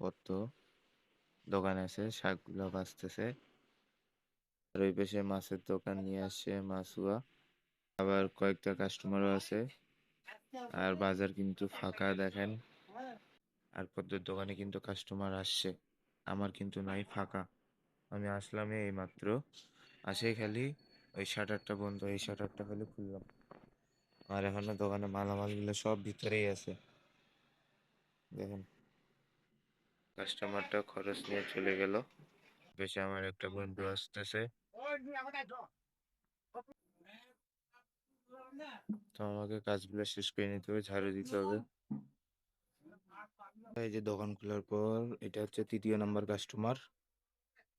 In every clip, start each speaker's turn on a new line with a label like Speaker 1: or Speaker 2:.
Speaker 1: পদ্ম দোকান আছে, শাকগুলা বাঁচতেছে। আর ওই পাশে মাছের দোকান নিয়ে আসছে মাছুয়া। আবার কয়েকটা কাস্টমারও আছে। আর বাজার কিন্তু ফাঁকা দেখেন। আর পদ্মের দোকানে কিন্তু কাস্টমার আসছে, আমার কিন্তু নাই, ফাঁকা। আমি আসলাম এই মাত্র, আসে খালি ওই শাটারটা বন্ধ, এই শাটারটা খালি খুললাম। আর এখনো দোকানে মালামাল গুলো সব ভিতরেই আছে দেখেন। কাস্টমারটা খরচ নিয়ে চলে গেল। বেশি আমার একটা বন্ধু আসতেছে, তো আমাকে কাজগুলো শেষ করে নিতে হবে, ঝাড়ু দিতে হবে। এই যে দোকান খোলার পর এটা হচ্ছে তৃতীয় নাম্বার কাস্টমার,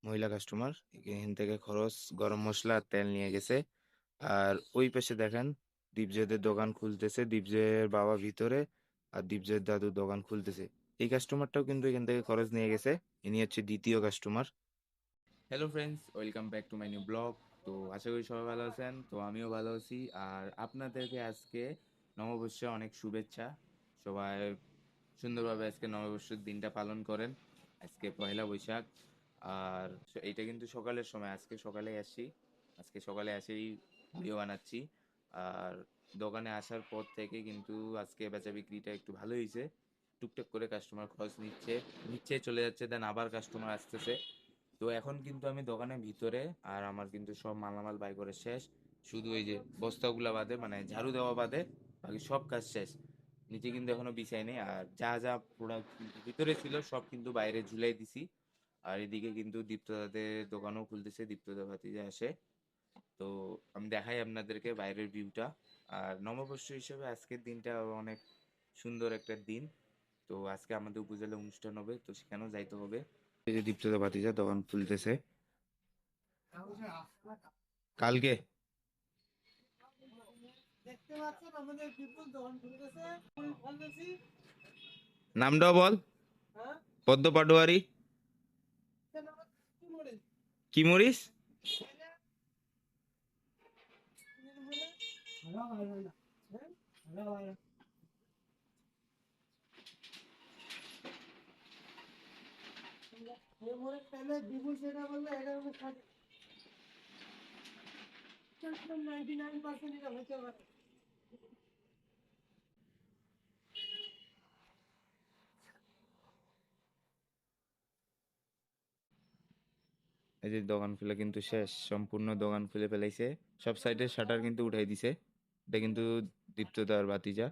Speaker 1: মহিলা কাস্টমার। এখান থেকে খরচ গরম মশলা আর তেল নিয়ে গেছে। আর ওই পাশে দেখেন দীপজয়ের দোকান খুলতেছে, দীপজয়ের বাবা ভিতরে আর দীপজয়ের দাদু দোকান খুলতেছে। এই কাস্টমারটাও কিন্তু এখান থেকে খরচ নিয়ে গেছে, ইনি হচ্ছে দ্বিতীয় customer. Hello friends, welcome back to my new blog. তো আশা করি সবাই ভালো আছেন, তো আমিও ভালো আছি। আর আপনাদেরকে আজকে নববর্ষে অনেক শুভেচ্ছা। সবাই সুন্দরভাবে আজকে নববর্ষের দিনটা পালন করেন। আজকে পয়লা বৈশাখ। আর এইটা কিন্তু সকালের সময়, আজকে সকালে আসছি, আজকে সকালে এসেই ভিডিও বানাচ্ছি। আর দোকানে আসার পর থেকে কিন্তু আজকে বেচা বিক্রিটা একটু ভালো হয়েছে। টুকটাক করে কাস্টমার খরচ নিচ্ছে নিচ্ছে চলে যাচ্ছে, দেন আবার কাস্টমার আসতেছে। তো এখন কিন্তু আমি দোকানের ভিতরে, আর আমার কিন্তু সব মালামাল বাই করে শেষ। শুধু এই যে বস্তাগুলা বাদে, মানে ঝাড়ু দেওয়া বাদে বাকি সব কাজ শেষ। নিচে কিন্তু এখনো বিছাই নেই, আর যা যা প্রোডাক্ট কিন্তু ভিতরে ছিল সব কিন্তু বাইরে ঝুলাই দিছি। আর এদিকে কিন্তু দীপ্তদাদের দোকানও খুলতেছে, দীপ্তদা ভাতিজা আসে। তো আমি দেখাই আপনাদেরকে বাইরের ভিউটা। আর নববর্ষ হিসেবে আজকের দিনটা অনেক সুন্দর একটা দিন। তো আজকে আমাদের উপজেলা অনুষ্ঠান হবে, তো সেখানেও যাইতে হবে। এই যে দীপ্তদা ভাতিজা দোকান খুলতেছে কালকে। নামটাও বল। পদ্ম পাটোয়ারি। কি মরিস? এই যে দোকান খুলে কিন্তু শেষ, সম্পূর্ণ দোকান খুলে ফেলাইছে। সব সাইডের শাটার কিন্তু উঠাই দিছে। এটা কিন্তু দীপ্তদার ভাতিজা।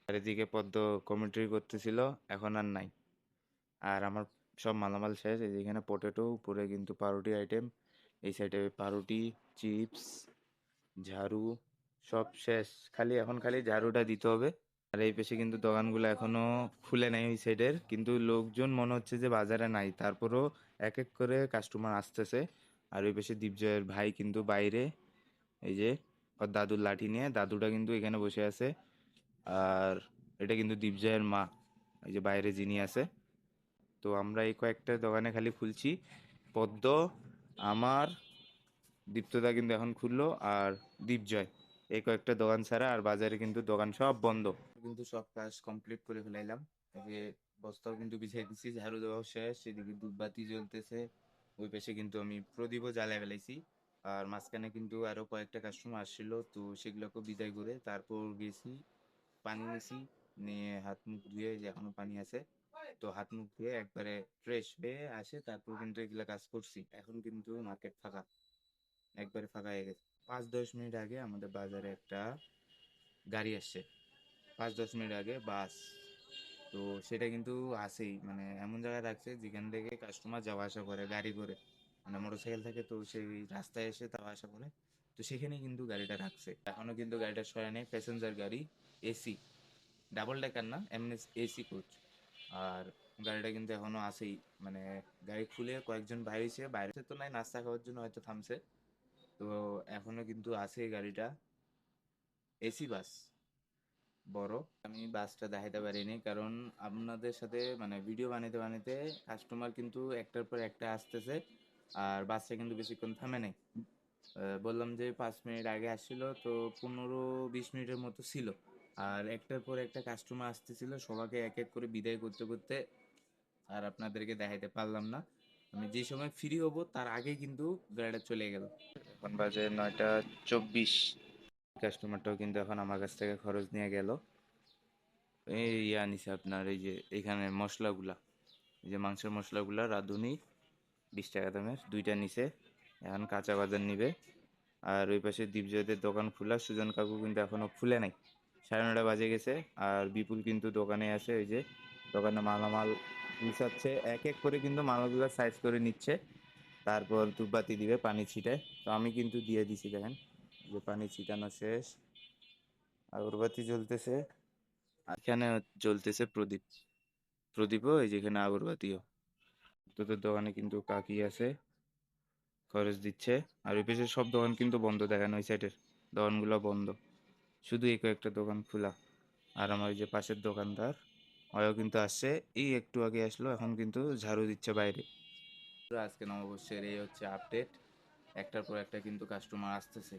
Speaker 1: আর এদিকে পদ্ম কমেন্ট্রি করতেছিল, এখন আর নাই। আর আমার সব মালামাল শেষ। এই যে এখানে পটেটো, উপরে কিন্তু পাউরুটি আইটেম, এই সাইডে পাউরুটি, চিপস, ঝাড়ু সব শেষ। এখন খালি ঝাড়ুটা দিতে হবে। আর এই পাশে কিন্তু দোকানগুলো এখনো খুলে নাই ওই সাইডের, কিন্তু লোকজন মনে হচ্ছে যে বাজারে নাই, তারপরও এক এক করে কাস্টমার আসতেছে। আর ওই পাশে দীপজয়ের ভাই কিন্তু বাইরে, এই যে ওর দাদুর লাঠি নিয়ে, দাদুটা কিন্তু এখানে বসে আছে। আর এটা কিন্তু দীপজয়ের মা, এই যে বাইরে যিনি আছে। তো আমরা এই কয়েকটা দোকানে খালি খুলছি। পদ্ম, আমার, দীপ্তদা কিন্তু এখন খুললো, আর দীপজয়, এই কয়েকটা দোকান ছাড়া আর বাজারে কিন্তু দোকান সব বন্ধ। কিন্তু সব কাজ কমপ্লিট করে ফেলাইলাম। এই যে বস্তাও কিন্তু বিছাই দিছি, ঝাড়ু দেওয়া শেষ, এদিকে ধূপবাতি জ্বলতেছে। ওই পাশে কিন্তু আমি প্রদীপও জ্বালাই ফেলাইছি। আর মাঝখানে কিন্তু আরো কয়েকটা কাস্টমার আসছিল, তো সেগুলোকে বিদায় করে তারপর গেছি, পানি নিছি, নিয়ে হাত মুখ ধুয়ে, যে এখনো পানি আছে, তো হাত মুখ ধুয়ে একবারে ফ্রেশ হয়ে আসে তারপর কিন্তু এগুলা কাজ করছি। এখন কিন্তু মার্কেট ফাঁকা, একবারে ফাঁকা হয়ে গেছে। 5-10 মিনিট আগে আমাদের বাজারে একটা গাড়ি আসছে, 5-10 মিনিট আগে বাস। তো সেটা কিন্তু আসেই, মানে এমন জায়গায় রাখছে যেখান থেকে কাস্টমার যাওয়া আসা করে গাড়ি করে, মানে মোটরসাইকেল থাকে, তো সেই রাস্তায় এসে যাওয়া আসা করে। তো সেখানে কিন্তু গাড়িটা রাখছে, এখনো কিন্তু গাড়িটা সরায় নেই। প্যাসেঞ্জার গাড়ি, এসি, ডাবল ডেকার না, এমনি এসি কোচ। আর গাড়িটা কিন্তু এখনো আসেই, মানে গাড়ি খুলে কয়েকজন বাইরে হয়েছে, বাইরে তো নাই, নাস্তা খাওয়ার জন্য হয়তো থামছে। তো এখনো কিন্তু আছে গাড়িটা, এসি বাস, বড়। আমি বাসটা দেখাইতে পারিনি, কারণ আপনাদের সাথে মানে ভিডিও বানাইতে বানাইতে কাস্টমার কিন্তু একটার পর একটা আসতেছে। আর বাসটা কিন্তু বেশিক্ষণ থামে নাই। বললাম যে 5 মিনিট আগে আসছিল, তো 15-20 মিনিটের মতো ছিল। আর একটার পর একটা কাস্টমার আসতেছিল, সবাইকে এক এক করে বিদায় করতে করতে আর আপনাদেরকে দেখাইতে পারলাম না। আমি যে সময় ফ্রি হব তার আগে কিন্তু গাড়িটা চলে গেল। এখন বাজে 9:24। কাস্টমারটাও কিন্তু এখন আমার কাছ থেকে খরচ নিয়ে গেল। এই নিছে আপনার এই যে এখানে মশলাগুলা, এই যে মাংসের মশলাগুলা রাঁধুনি 20 টাকা দামের দুইটা নিছে। এখন কাঁচা বাজার নিবে। আর ওই পাশে দীপজয়দের দোকান খোলা, সুজন কাকু কিন্তু এখনো খুলে নাই, 9:30 বাজে গেছে। আর বিপুল কিন্তু দোকানে আছে, ওই যে দোকানে মালামাল গুছাচ্ছে, এক এক করে কিন্তু মালগুলো সাইজ করে নিচ্ছে। তারপর ধূপবাতি দিবে পানি ছিটায়, তো আমি কিন্তু দিয়ে দিছি, দেখেন যে পানি ছিটানো শেষ, আগরবাতি জ্বলতেছে। আর এখানে জ্বলতেছে প্রদীপ, প্রদীপও এই যেখানে আগরবাতিও। তোদের দোকানে কিন্তু কাকি আছে, খরচ দিচ্ছে। আর ওই পাশে সব দোকান কিন্তু বন্ধ, দেখেন ওই সাইডের দোকানগুলো বন্ধ, শুধু এই কয়েকটা দোকান খোলা। আর আমার ওই যে পাশের দোকানদার, ওও কিন্তু আসছে, এই একটু আগে আসলো, এখন কিন্তু ঝাড়ু দিচ্ছে বাইরে। আজকে নববর্ষের এই হচ্ছে আপডেট। একটার পর একটা কিন্তু কাস্টমার আসতেছে।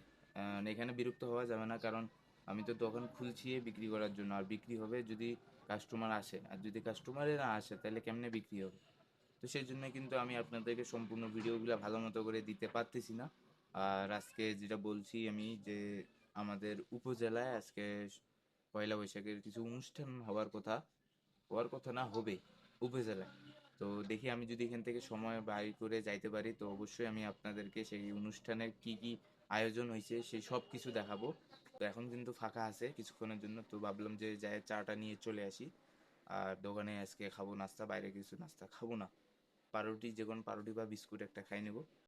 Speaker 1: এখানে বিরক্ত হওয়া যাবে না, কারণ আমি তো দোকান খুলছি বিক্রি করার জন্য, আর বিক্রি হবে যদি কাস্টমার আসে, আর যদি কাস্টমারে না আসে তাহলে কেমনে বিক্রি হবে? তো সেই জন্য কিন্তু আমি আপনাদেরকে সম্পূর্ণ ভিডিওগুলো ভালো মতো করে দিতে পারতেছি না। আর আজকে যেটা বলছি আমি, যে আমাদের উপজেলায় আজকে পয়লা বৈশাখের কিছু অনুষ্ঠান হওয়ার কথা না, হবে উপজেলায়। তো দেখি আমি যদি এখান থেকে সময় বাইর করে যাইতে পারি, তো অবশ্যই আমি আপনাদেরকে সেই অনুষ্ঠানের কি কি আয়োজন হয়েছে সেই সব কিছু দেখাবো। তো এখন কিন্তু ফাঁকা আছে কিছুক্ষণের জন্য, তো ভাবলাম যে যাই চাটা নিয়ে চলে আসি। আর দোকানে আজকে খাবো নাস্তা, বাইরে কিছু নাস্তা খাবো না, পাউরুটি, যে কোনো পাউরুটি বা বিস্কুট একটা খাই নেবো।